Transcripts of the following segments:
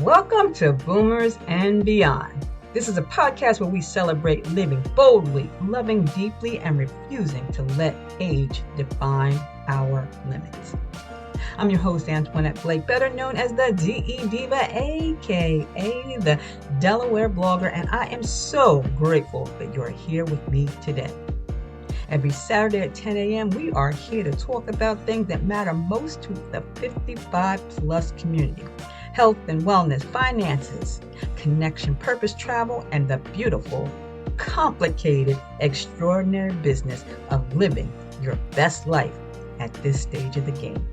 Welcome to Boomers and Beyond. This is a podcast where we celebrate living boldly, loving deeply, and refusing to let age define our limits. I'm your host, Antionette Blake, better known as the Divah, aka the Delaware Blogger, and I am so grateful that you're here with me today. Every Saturday at 10 a.m., we are here to talk about things that matter most to the 55-plus community. Health and wellness, finances, connection, purpose, travel, and the beautiful, complicated, extraordinary business of living your best life at this stage of the game.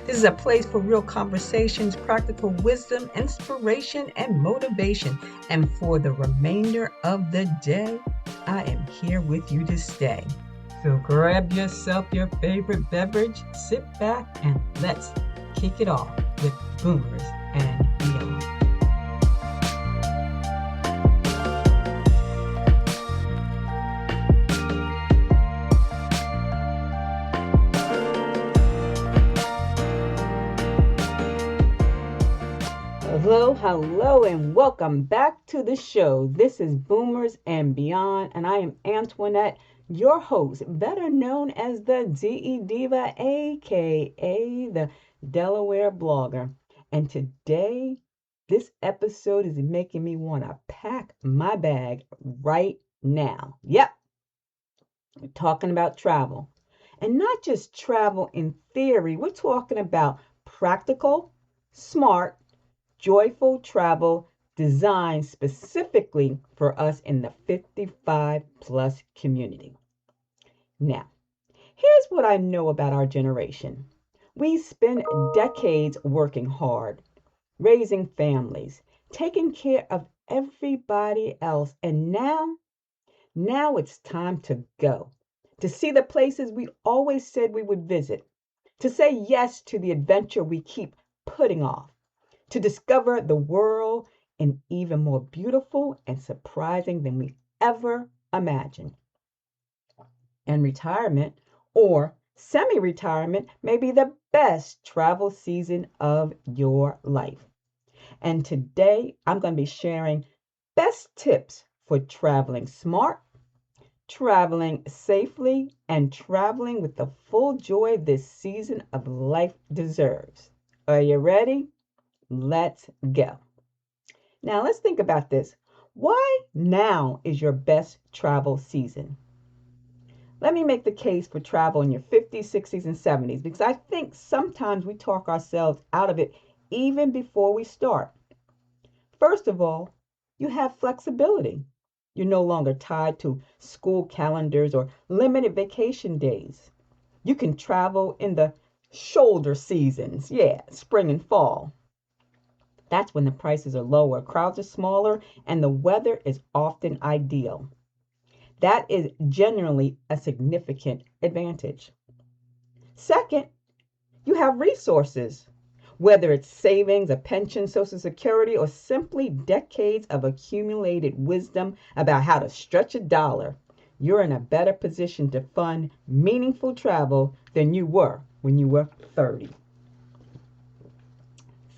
This is a place for real conversations, practical wisdom, inspiration, and motivation. And for the remainder of the day, I am here with you to stay. So grab yourself your favorite beverage, sit back, and let's kick it off with Boomers and Beyond. Hello, and welcome back to the show. This is Boomers and Beyond, and I am Antionette, your host, better known as the Divah, aka the Delaware Blogger. And today, this episode is making me want to pack my bag right now. Yep, we're talking about travel. And not just travel in theory, we're talking about practical, smart, joyful travel designed specifically for us in the 55-plus community. Now, here's what I know about our generation. We spend decades working hard, raising families, taking care of everybody else, and now it's time to go, to see the places we always said we would visit, to say yes to the adventure we keep putting off, to discover the world in even more beautiful and surprising than we ever imagined. And retirement or semi-retirement may be the best travel season of your life. And today I'm going to be sharing best tips for traveling smart, traveling safely, and traveling with the full joy this season of life deserves. Are you ready? Let's go. Now let's think about this. Why now is your best travel season? Let me make the case for travel in your 50s, 60s, and 70s because I think sometimes we talk ourselves out of it even before we start. First of all, you have flexibility. You're no longer tied to school calendars or limited vacation days. You can travel in the shoulder seasons, spring and fall. That's when the prices are lower, crowds are smaller, and the weather is often ideal. That is generally a significant advantage. Second, you have resources. Whether it's savings, a pension, Social Security, or simply decades of accumulated wisdom about how to stretch a dollar, you're in a better position to fund meaningful travel than you were when you were 30.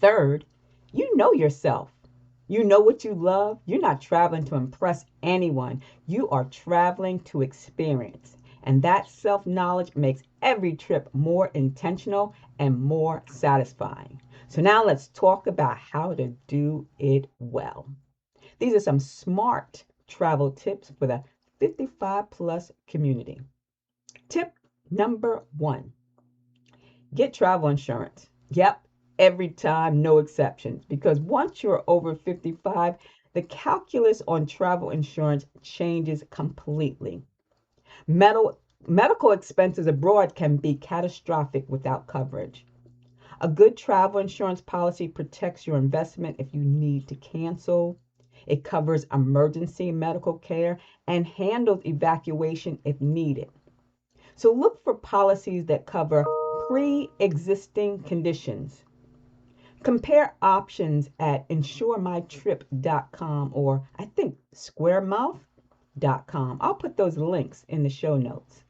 Third, you know yourself. You know what you love. You're not traveling to impress anyone. You are traveling to experience. And that self-knowledge makes every trip more intentional and more satisfying. So now let's talk about how to do it well. These are some smart travel tips for the 55-plus community. Tip number 1, get travel insurance. Yep. Every time, no exceptions. Because once you're over 55, the calculus on travel insurance changes completely. Medical expenses abroad can be catastrophic without coverage. A good travel insurance policy protects your investment if you need to cancel. It covers emergency medical care and handles evacuation if needed. So look for policies that cover pre-existing conditions. Compare options at insuremytrip.com or I think squaremouth.com. I'll put those links in the show notes.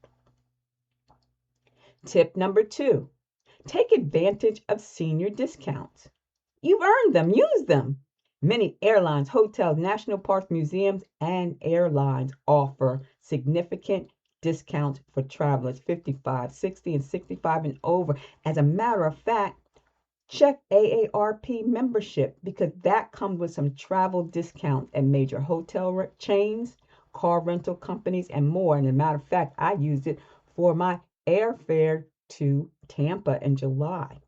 Tip number 2, take advantage of senior discounts. You've earned them. Use them. Many airlines, hotels, national parks, museums, and airlines offer significant discounts for travelers 55, 60, and 65 and over. As a matter of fact, check AARP membership because that comes with some travel discounts at major hotel chains, car rental companies, and more. And as a matter of fact, I used it for my airfare to Tampa in July.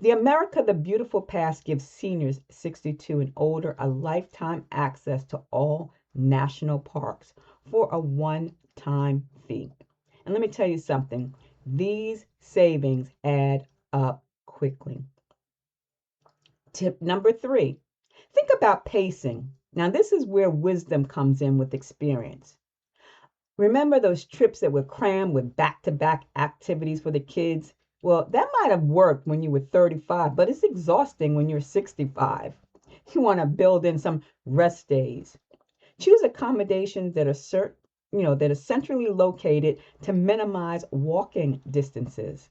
The America the Beautiful Pass gives seniors 62 and older a lifetime access to all national parks for a one-time fee. And let me tell you something, these savings add up quickly. Tip number 3, think about pacing. Now, this is where wisdom comes in with experience. Remember those trips that were crammed with back to back activities for the kids? Well, that might have worked when you were 35, but it's exhausting when you're 65. You want to build in some rest days. Choose accommodations that are centrally located to minimize walking distances.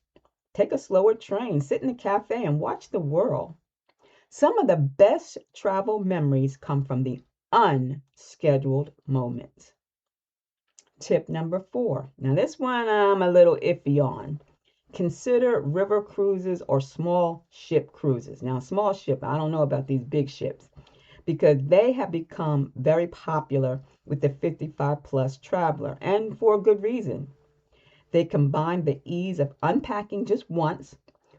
Take a slower train, sit in a cafe, and watch the world. Some of the best travel memories come from the unscheduled moments. Tip number 4. Now, this one I'm a little iffy on. Consider river cruises or small ship cruises. Now, small ship, I don't know about these big ships because they have become very popular with the 55 plus traveler, and for a good reason. They combine the ease of unpacking just once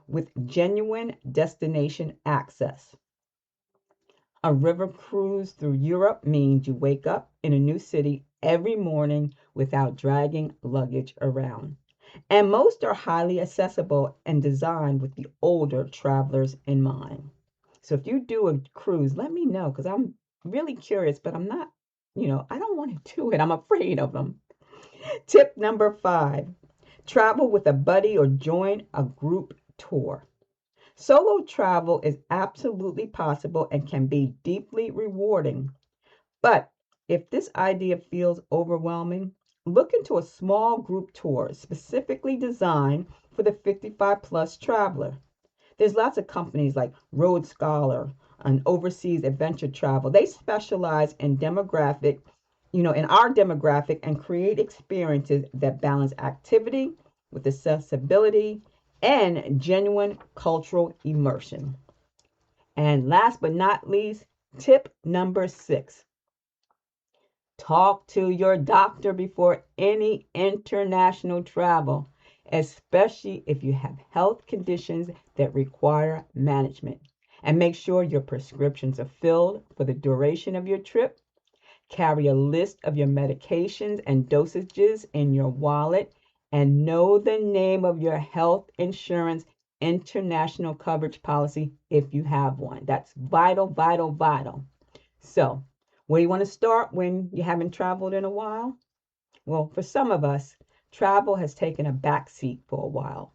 with genuine destination access. A river cruise through Europe means you wake up in a new city every morning without dragging luggage around. And most are highly accessible and designed with the older travelers in mind. So if you do a cruise, let me know because I'm really curious, but I'm not, I don't want to do it. I'm afraid of them. Tip number 5, travel with a buddy or join a group tour. Solo travel is absolutely possible and can be deeply rewarding. But if this idea feels overwhelming, look into a small group tour specifically designed for the 55 plus traveler. There's lots of companies like Road Scholar and Overseas Adventure Travel. They specialize in our demographic and create experiences that balance activity with accessibility and genuine cultural immersion. And last but not least, tip number 6. Talk to your doctor before any international travel, especially if you have health conditions that require management. And make sure your prescriptions are filled for the duration of your trip. Carry a list of your medications and dosages in your wallet and know the name of your health insurance international coverage policy if you have one. That's vital, vital, vital. So, where do you want to start when you haven't traveled in a while? Well, for some of us, travel has taken a back seat for a while.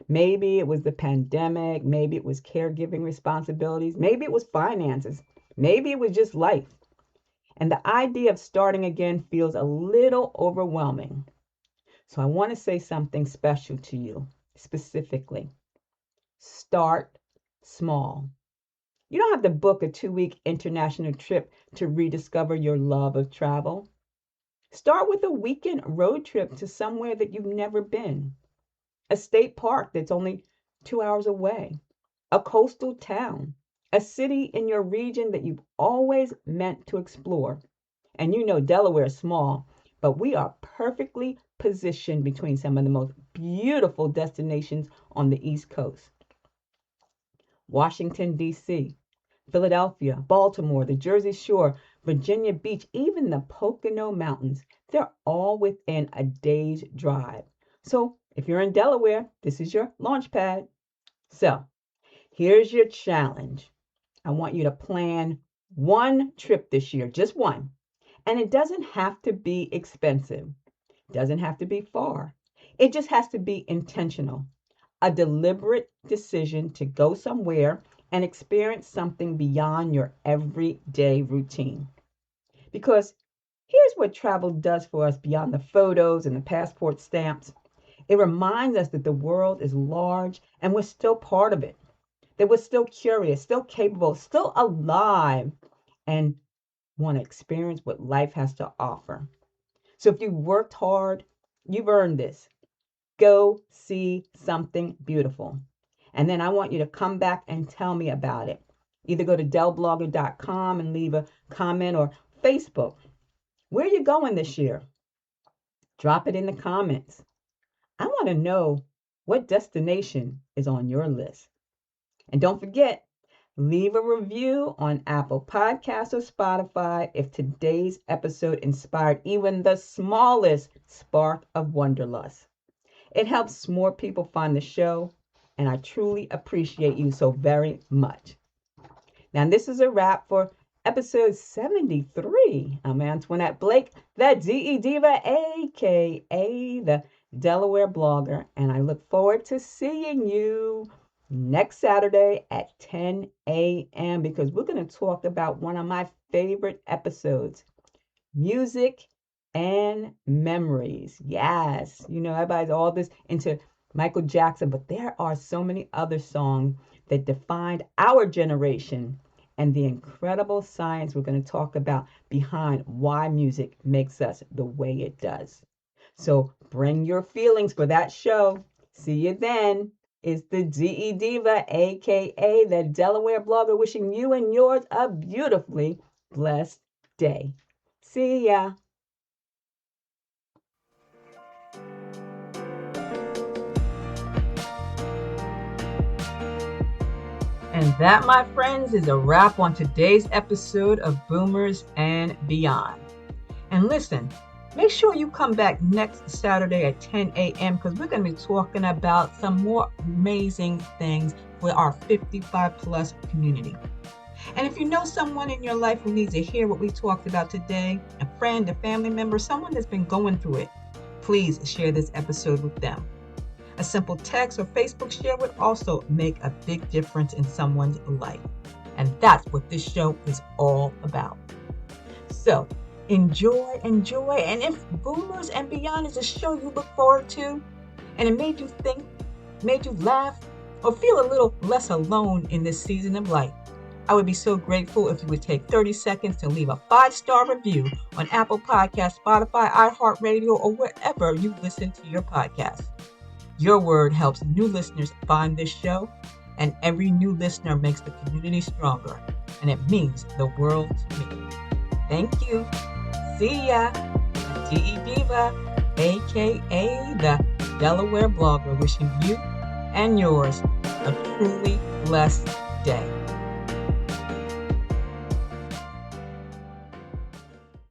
Maybe it was the pandemic, maybe it was caregiving responsibilities, maybe it was finances, maybe it was just life. And the idea of starting again feels a little overwhelming. So I want to say something special to you, specifically. Start small. You don't have to book a 2-week international trip to rediscover your love of travel. Start with a weekend road trip to somewhere that you've never been, a state park that's only 2 hours away, a coastal town, a city in your region that you've always meant to explore. And Delaware is small, but we are perfectly positioned between some of the most beautiful destinations on the East Coast. Washington, D.C., Philadelphia, Baltimore, the Jersey Shore, Virginia Beach, even the Pocono Mountains. They're all within a day's drive. So if you're in Delaware, this is your launch pad. So here's your challenge. I want you to plan one trip this year, just one. And it doesn't have to be expensive. It doesn't have to be far. It just has to be intentional. A deliberate decision to go somewhere and experience something beyond your everyday routine. Because here's what travel does for us beyond the photos and the passport stamps. It reminds us that the world is large and we're still part of it. that we're still curious, still capable, still alive, and want to experience what life has to offer. So if you worked hard, you've earned this. Go see something beautiful. And then I want you to come back and tell me about it. Either go to delblogger.com and leave a comment, or Facebook. Where are you going this year? Drop it in the comments. I want to know what destination is on your list. And don't forget, leave a review on Apple Podcasts or Spotify if today's episode inspired even the smallest spark of wanderlust. It helps more people find the show, and I truly appreciate you so very much. Now, this is a wrap for episode 73. I'm Antionette Blake, the DE Diva, aka the Delaware Blogger, and I look forward to seeing you next Saturday at 10 a.m. because we're going to talk about one of my favorite episodes, music and memories. Yes, everybody's all this into Michael Jackson, but there are so many other songs that defined our generation, and the incredible science we're going to talk about behind why music makes us the way it does. So bring your feelings for that show. See you then. It's the DE Diva, aka the Delaware Blogger, wishing you and yours a beautifully blessed day. See ya. And that, my friends, is a wrap on today's episode of Boomers and Beyond. And listen, make sure you come back next Saturday at 10 a.m. because we're going to be talking about some more amazing things for our 55 plus community. And if you know someone in your life who needs to hear what we talked about today, a friend, a family member, someone that's been going through it, please share this episode with them. A simple text or Facebook share would also make a big difference in someone's life. And that's what this show is all about. So enjoy. And if Boomers and Beyond is a show you look forward to, and it made you think, made you laugh, or feel a little less alone in this season of life, I would be so grateful if you would take 30 seconds to leave a 5-star review on Apple Podcasts, Spotify, iHeartRadio, or wherever you listen to your podcasts. Your word helps new listeners find this show, and every new listener makes the community stronger, and it means the world to me. Thank you. See ya. DE Diva, aka the Delaware Blogger, wishing you and yours a truly blessed day.